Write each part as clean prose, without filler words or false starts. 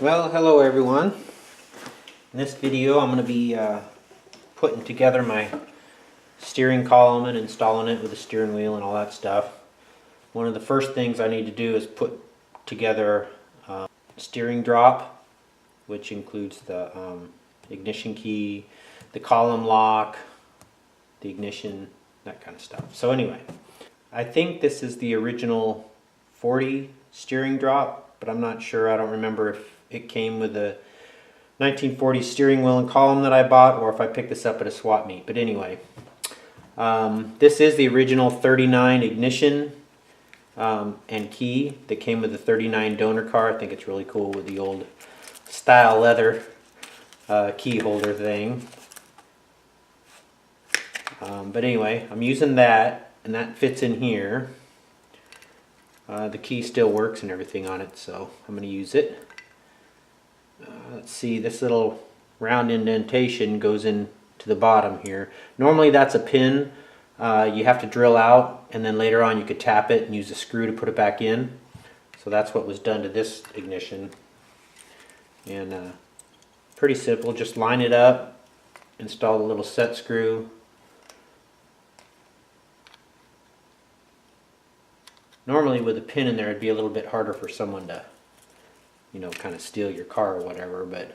Well, hello everyone. In this video I'm going to be putting together my steering column and installing it with a steering wheel and all that stuff. One of the first things I need to do is put together a steering drop, which includes the ignition key, the column lock, the ignition, that kind of stuff. So anyway, I think this is the original 40 steering drop, but I'm not sure. I don't remember if it came with the 1940 steering wheel and column that I bought or if I picked this up at a swap meet. But anyway, this is the original 39 ignition and key that came with the 39 donor car. I think it's really cool with the old style leather key holder thing. But anyway, I'm using that, and that fits in here. The key still works and everything on it, so I'm going to use it. Let's see, this little round indentation goes in to the bottom here. Normally that's a pin you have to drill out, and then later on you could tap it and use a screw to put it back in. So that's what was done to this ignition. And pretty simple, just line it up, install the little set screw. Normally with a pin in there it'd be a little bit harder for someone to, you know, kind of steal your car or whatever, but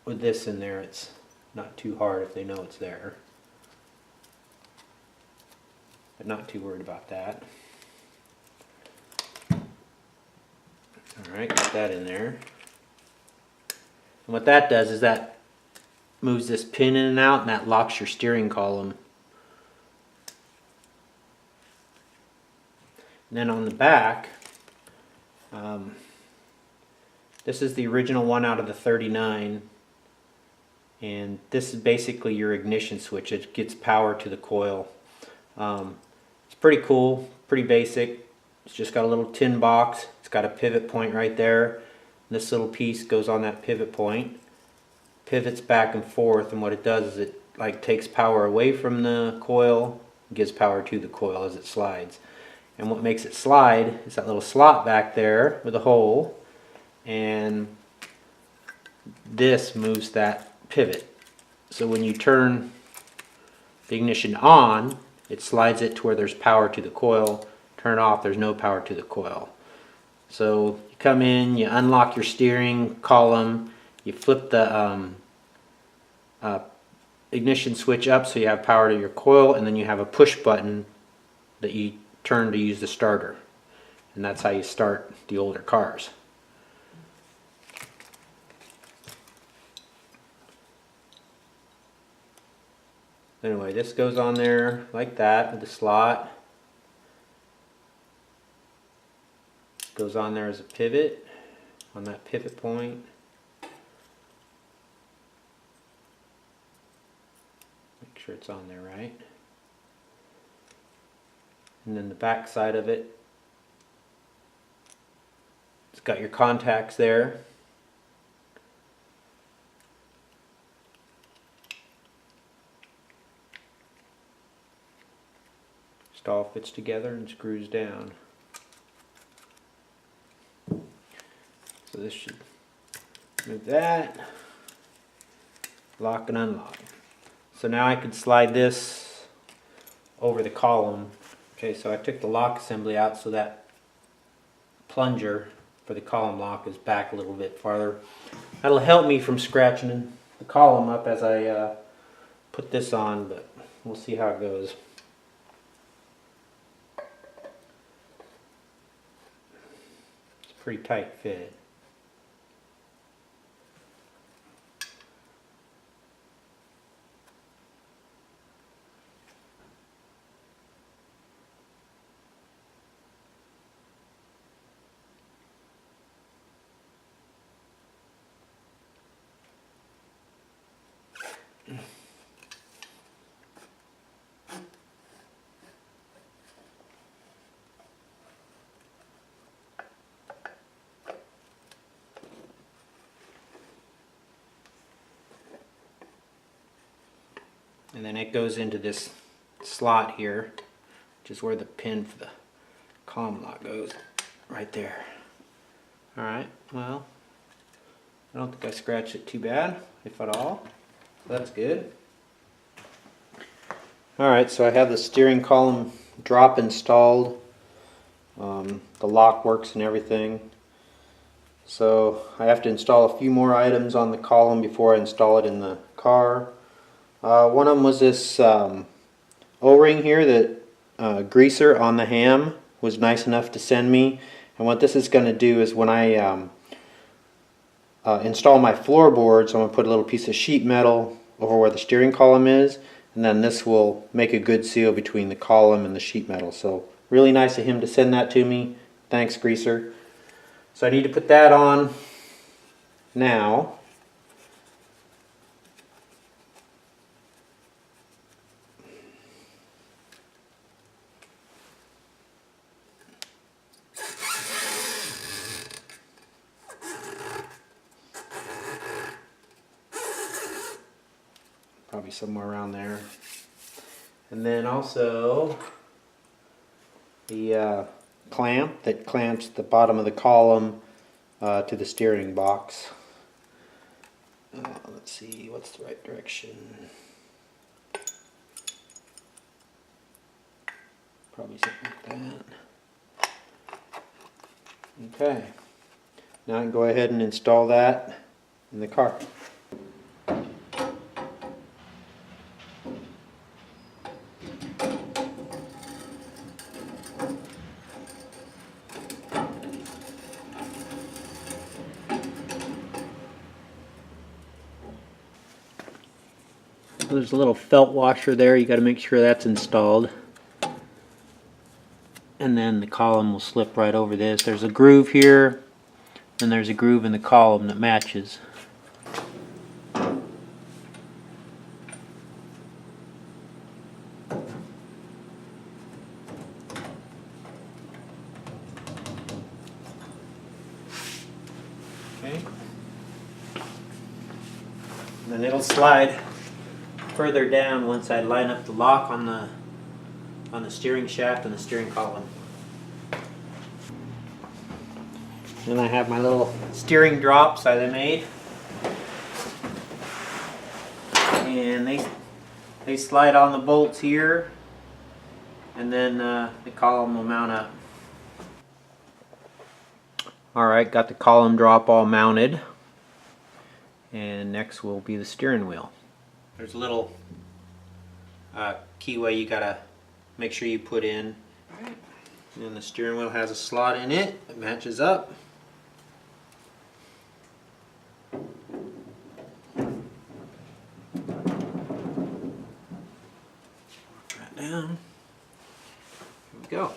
with this in there it's not too hard if they know it's there. But not too worried about that. Alright, got that in there. And what that does is that moves this pin in and out, and that locks your steering column. And then on the back, this is the original one out of the 39, and this is basically your ignition switch. It gets power to the coil. It's pretty cool, pretty basic. It's just got a little tin box. It's got a pivot point right there. This little piece goes on that pivot point, pivots back and forth, and what it does is it like takes power away from the coil, gives power to the coil as it slides. And what makes it slide is that little slot back there with a hole, and this moves that pivot. So when you turn the ignition on, it slides it to where there's power to the coil. Turn it off, there's no power to the coil. So you come in, you unlock your steering column, you flip the ignition switch up so you have power to your coil, and then you have a push button that you turn to use the starter, and that's how you start the older cars. Anyway, this goes on there like that with the slot. Goes on there as a pivot on that pivot point. Make sure it's on there right. And then the back side of it, it's got your contacts there. Just all fits together and screws down. So this should move that, lock and unlock. So now I could slide this over the column. Okay, so I took the lock assembly out so that plunger for the column lock is back a little bit farther. That'll help me from scratching the column up as I put this on, but we'll see how it goes. It's a pretty tight fit. And then it goes into this slot here, which is where the pin for the column lock goes, right there. Alright, well, I don't think I scratched it too bad, if at all. So that's good. Alright, so I have the steering column drop installed. The lock works and everything. So I have to install a few more items on the column before I install it in the car. One of them was this O-ring here that Greaser on the ham was nice enough to send me. And what this is going to do is when I install my floorboards, I'm going to put a little piece of sheet metal over where the steering column is, and then this will make a good seal between the column and the sheet metal. So really nice of him to send that to me. Thanks, Greaser. So I need to put that on now. Probably somewhere around there. And then also the clamp that clamps the bottom of the column to the steering box. Let's see, what's the right direction? Probably something like that. Okay, now I can go ahead and install that in the car. There's a little felt washer there, you got to make sure that's installed. And then the column will slip right over this. There's a groove here, and there's a groove in the column that matches. Okay. And then it'll slide further down once I line up the lock on the steering shaft and the steering column. Then I have my little steering drops that I made, and they slide on the bolts here, and then the column will mount up. Alright, got the column drop all mounted, and next will be the steering wheel. There's a little keyway you gotta make sure you put in. And the steering wheel has a slot in it that matches up. Right down. Here we go.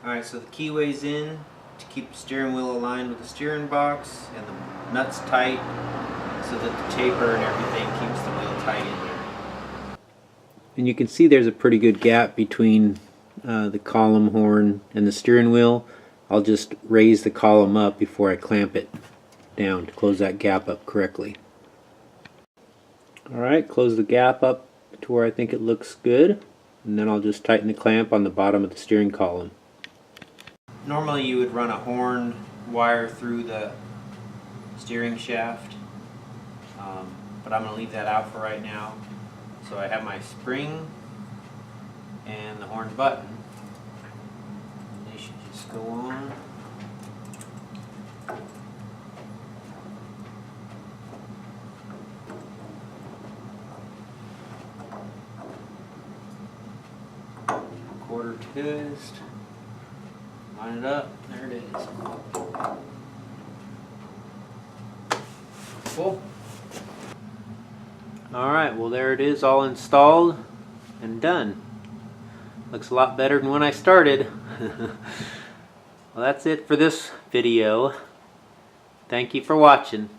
Alright, so the keyway's in to keep the steering wheel aligned with the steering box, and the nuts tight so that the taper and everything keeps the wheel tight in there. And you can see there's a pretty good gap between the column horn and the steering wheel. I'll just raise the column up before I clamp it down to close that gap up correctly. Alright, close the gap up to where I think it looks good, and then I'll just tighten the clamp on the bottom of the steering column. Normally you would run a horn wire through the steering shaft, but I'm going to leave that out for right now. So I have my spring and the horn button. They should just go on. Quarter twist. Line it up. There it is. Cool. Alright, well there it is, all installed and done. Looks a lot better than when I started. Well, that's it for this video. Thank you for watching.